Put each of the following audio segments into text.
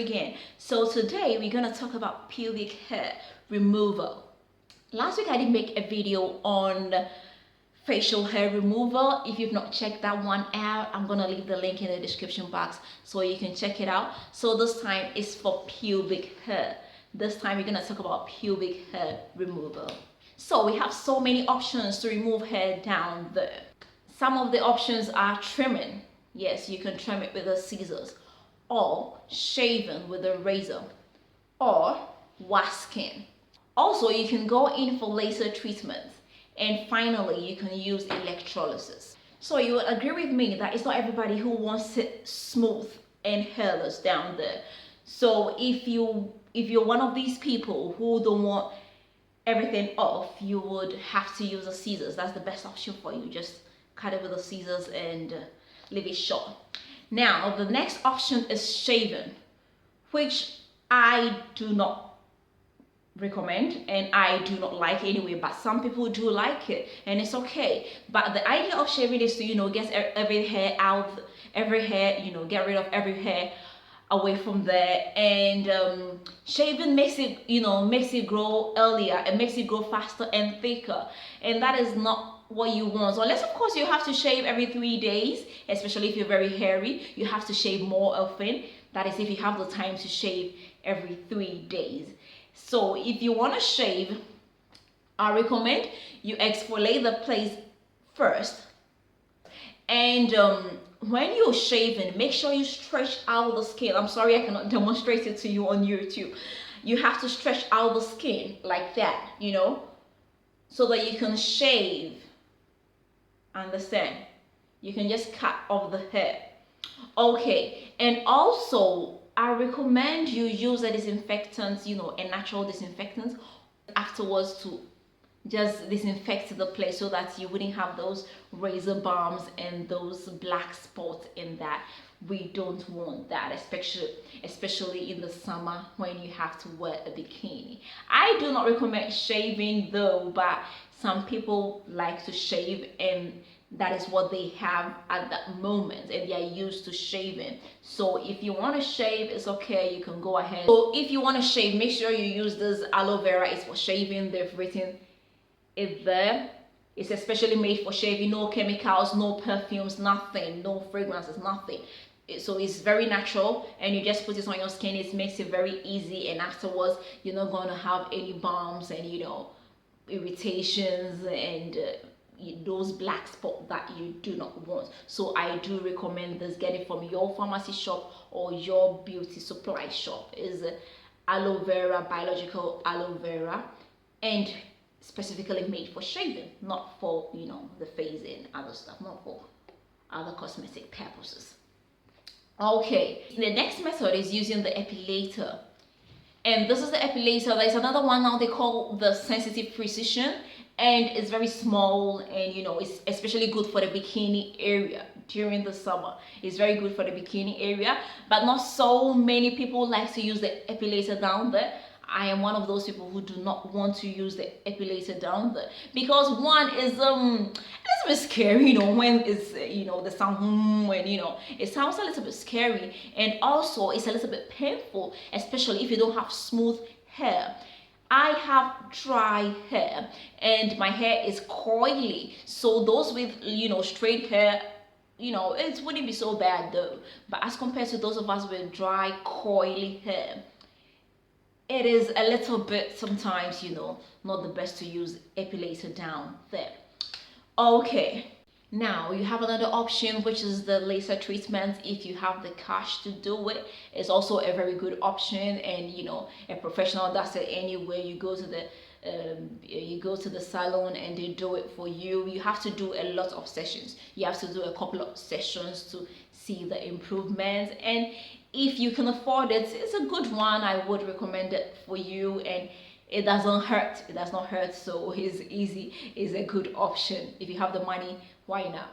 again. So today we're gonna talk about pubic hair removal. Last week I did make a video on facial hair removal. If you've not checked that one out, I'm gonna leave the link in the description box so you can check it out. So this time is for pubic hair. This time we're gonna talk about pubic hair removal. So we have so many options to remove hair down there. Some of the options are trimming. Yes, you can trim it with the scissors, or shaving with a razor, or wasking. Also, you can go in for laser treatments, and finally you can use electrolysis. So you will agree with me that it's not everybody who wants it smooth and hairless down there. So if you're one of these people who don't want everything off, you would have to use the scissors. That's the best option for you. Just cut it with the scissors and leave it short. Now the next option is shaving, which I do not recommend and I do not like anyway, but some people do like it and it's okay. But the idea of shaving is to get every hair out, get rid of every hair away from there, and shaving makes it grow earlier, it makes it grow faster and thicker, and that is not what you want. So unless of course you have to shave every 3 days, especially if you're very hairy, you have to shave more often. That is if you have the time to shave every 3 days. So if you want to shave, I recommend you exfoliate the place first, and when you're shaving, make sure you stretch out the skin. I'm sorry I cannot demonstrate it to you on YouTube. You have to stretch out the skin like that, so that you can shave. Understand? You can just cut off the hair. Okay, and also I recommend you use a disinfectant, a natural disinfectant afterwards to just disinfect the place so that you wouldn't have those razor bumps and those black spots in that. We don't want that, especially in the summer when you have to wear a bikini. I do not recommend shaving though, but some people like to shave and that is what they have at that moment and they are used to shaving. So if you want to shave, it's okay, you can go ahead. So if you want to shave, make sure you use this aloe vera. It's for shaving. They've written it there. It's especially made for shaving. No chemicals, no perfumes, nothing, no fragrances, nothing. So it's very natural, and you just put it on your skin. It makes it very easy, and afterwards you're not going to have any bumps and irritations and those black spots that you do not want. So I do recommend this. Get it from your pharmacy shop or your beauty supply shop. Is aloe vera, biological aloe vera, and specifically made for shaving, not for the face and other stuff, not for other cosmetic purposes. Okay, the next method is using the epilator, and this is the epilator. There's another one now they call the sensitive precision, and it's very small, and it's especially good for the bikini area during the summer. It's very good for the bikini area, but not so many people like to use the epilator down there. I am one of those people who do not want to use the epilator down there because one is it's a bit scary, when it's the sound when it sounds a little bit scary, and also it's a little bit painful, especially if you don't have smooth hair. I have dry hair and my hair is coily, so those with straight hair, it wouldn't be so bad though. But as compared to those of us with dry coily hair, it is a little bit sometimes not the best to use epilator down there. Okay, now you have another option, which is the laser treatment. If you have the cash to do it, it's also a very good option, and a professional does it anyway. You go to the salon and they do it for you. You have to do a lot of sessions. You have to do a couple of sessions to see the improvements, and if you can afford it, it's a good one. I would recommend it for you, and it doesn't hurt. It does not hurt, so it's easy. It's a good option. If you have the money, why not?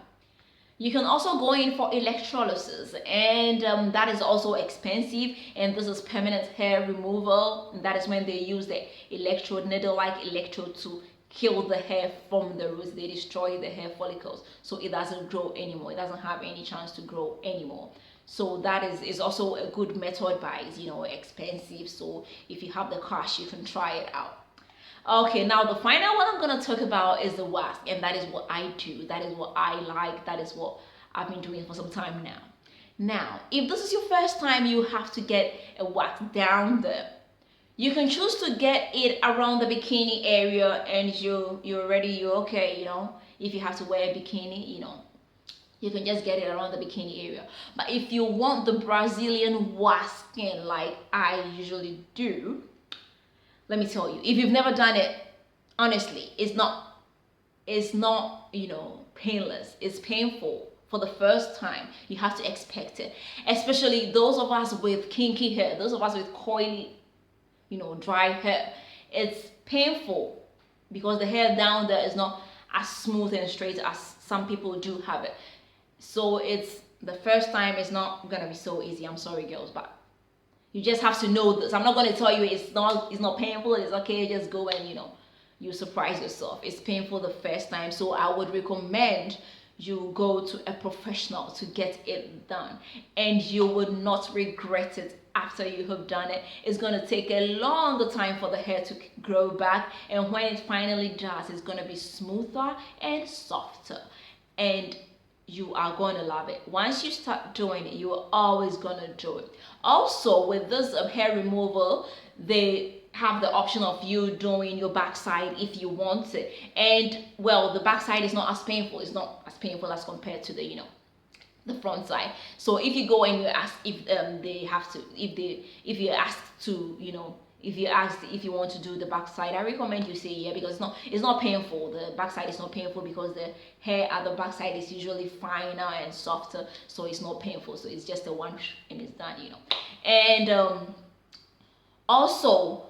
You can also go in for electrolysis, and that is also expensive, and this is permanent hair removal, and that is when they use the electrode, needle-like electrode, to kill the hair from the roots. They destroy the hair follicles so it doesn't grow anymore. It doesn't have any chance to grow anymore. So that is also a good method, but it's, you know, expensive. So if you have the cash, you can try it out. Okay, now the final one I'm gonna talk about is the wax, and that is what I do. That is what I like. That is what I've been doing for some time now. Now, if this is your first time, you have to get a wax down there. You can choose to get it around the bikini area, and you're ready, you're okay, you know. If you have to wear a bikini, you know, you can just get it around the bikini area. But if you want the Brazilian wax skin like I usually do, let me tell you, if you've never done it, honestly, it's not, you know, painless. It's painful for the first time. You have to expect it, especially those of us with kinky hair, those of us with coily, you know, dry hair. It's painful because the hair down there is not as smooth and straight as some people do have it. So it's the first time, it's not gonna be so easy. I'm sorry, girls, but you just have to know this. I'm not gonna tell you it's not painful. It's okay. Just go and, you know, you surprise yourself. It's painful the first time, so I would recommend you go to a professional to get it done, and you would not regret it after you have done it. It's gonna take a longer time for the hair to grow back, and when it finally does, it's gonna be smoother and softer, and you are gonna love it. Once you start doing it, you are always gonna do it. Also, with this hair removal, they have the option of you doing your backside if you want it, and well, the backside is not as painful. It's not as painful as compared to the, you know, the front side. So if you go and you ask if they have to, if you ask to, you know, if you ask if you want to do the backside, I recommend you say yeah, because it's not painful. The backside is not painful because the hair at the backside is usually finer and softer, so it's not painful. So it's just a one and it's done, you know. And also,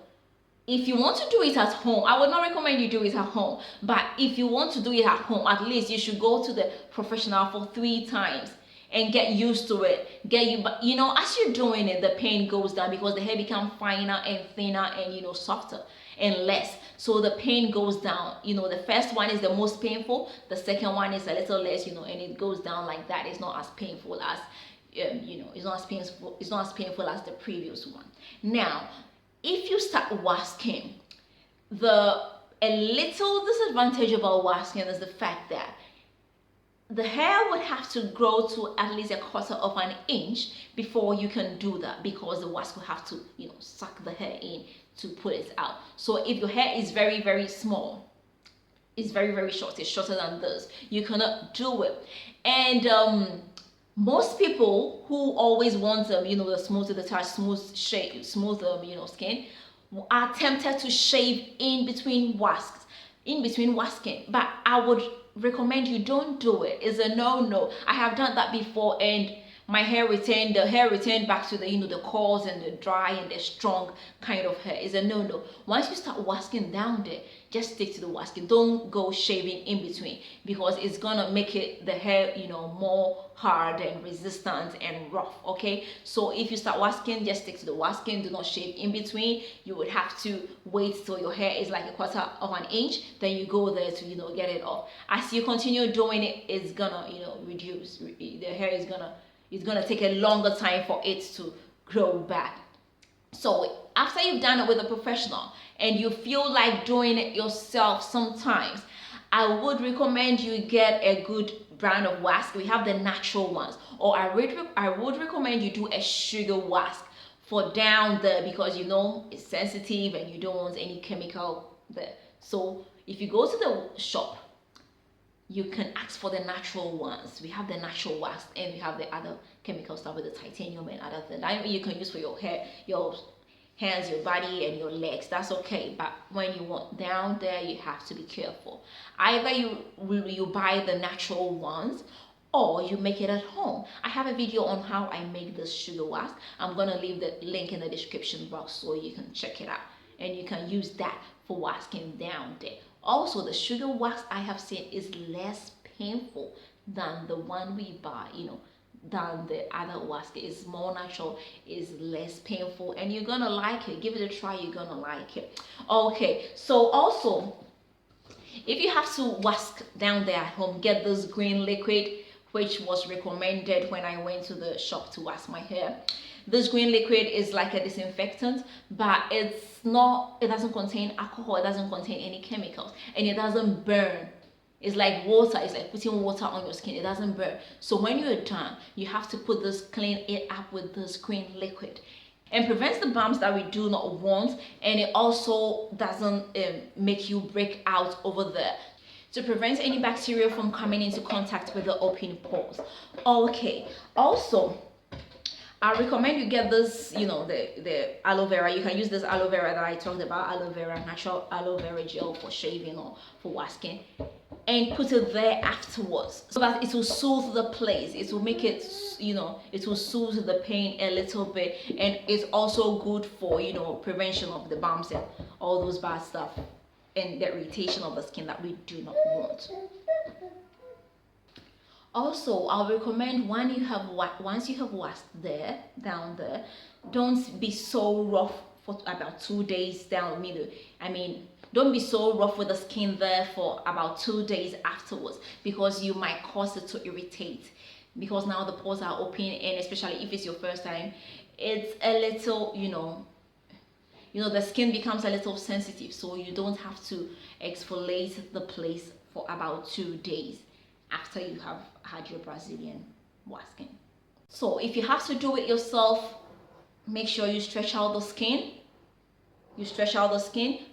if you want to do it at home, I would not recommend you do it at home. But if you want to do it at home, at least you should go to the professional for 3 times and get used to it. You know, as you're doing it, the pain goes down because the hair becomes finer and thinner and, you know, softer and less. So the pain goes down. You know, the first one is the most painful. The second one is a little less, you know, and it goes down like that. It's not as painful as, you know, it's not as painful. It's not as painful as the previous one. Now, if you start waxing, a little disadvantage about waxing is the fact that the hair would have to grow to at least 1/4 of an inch before you can do that, because the wax will have to, you know, suck the hair in to put it out. So if your hair is very, very small, it's very, very short, it's shorter than this, you cannot do it. And most people who always want you know, the smooth the touch, smooth shape, smooth you know, skin, are tempted to shave in between waxing. But I would recommend you don't do it. It's a no. I have done that before, and my hair returned back to the, you know, the coarse and the dry and the strong kind of hair. Is a no. Once you start waxing down there, just stick to the waxing. Don't go shaving in between, because it's gonna make the hair, you know, more hard and resistant and rough. Okay, so if you start waxing, just stick to the waxing. Do not shave in between. You would have to wait till your hair is like 1/4 of an inch, then you go there to, you know, get it off. As you continue doing it, it's gonna, you know, reduce. The hair is gonna, it's gonna take a longer time for it to grow back. So after you've done it with a professional and you feel like doing it yourself sometimes, I would recommend you get a good brand of wax. We have the natural ones, or I would recommend you do a sugar wax for down there, because, you know, it's sensitive and you don't want any chemical there. So if you go to the shop, you can ask for the natural ones. We have the natural wax, and we have the other chemical stuff with the titanium and other things that you can use for your hair, your hands, your body, and your legs. That's okay. But when you want down there, you have to be careful. Either you buy the natural ones, or you make it at home. I have a video on how I make this sugar wax. I'm gonna leave the link in the description box so you can check it out, and you can use that for waxing down there. Also, the sugar wax I have seen is less painful than the one we buy, you know, than the other wax. It's more natural, is less painful, and you're gonna like it. Give it a try, you're gonna like it. Okay, so also, if you have to wax down there at home, get this green liquid which was recommended when I went to the shop to wash my hair. This green liquid is like a disinfectant, but it doesn't contain alcohol, it doesn't contain any chemicals, and it doesn't burn. It's like water, it's like putting water on your skin, it doesn't burn. So when you're done, you have to clean it up with this green liquid. And prevents the bumps that we do not want, and it also doesn't make you break out over there, to prevent any bacteria from coming into contact with the open pores. Okay, also I recommend you get this, the aloe vera. You can use this aloe vera that I talked about, aloe vera, natural aloe vera gel for shaving or for washing, and put it there afterwards so that it will soothe the place. It will make it, it will soothe the pain a little bit, and it's also good for, prevention of the bumps and all those bad stuff and the irritation of the skin that we do not want. Also, I'll recommend once you have washed down there, don't be so rough for about 2 days down middle. Don't be so rough with the skin there for about 2 days afterwards, because you might cause it to irritate, because now the pores are open, and especially if it's your first time, it's a little, the skin becomes a little sensitive, so you don't have to exfoliate the place for about 2 days after you have had your Brazilian washing. So if you have to do it yourself, make sure you stretch out the skin.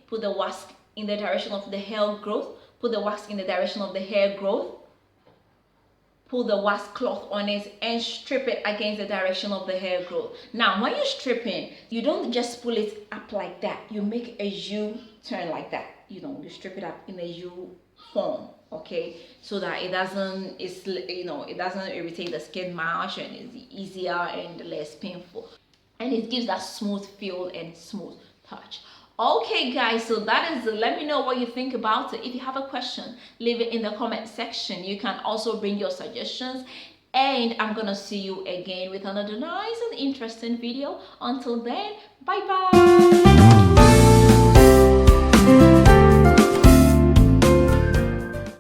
Put the wax in the direction of the hair growth. Put the wax in the direction of the hair growth. Put the wax cloth on it and strip it against the direction of the hair growth. Now, when you're stripping, you don't just pull it up like that. You make a U-turn like that. You strip it up in a U form, okay, so that it doesn't irritate the skin much, and it's easier and less painful, and it gives that smooth feel and smooth touch. Okay guys, so that is it. Let me know what you think about it. If you have a question, leave it in the comment section. You can also bring your suggestions, and I'm gonna see you again with another nice and interesting video. Until then, bye bye.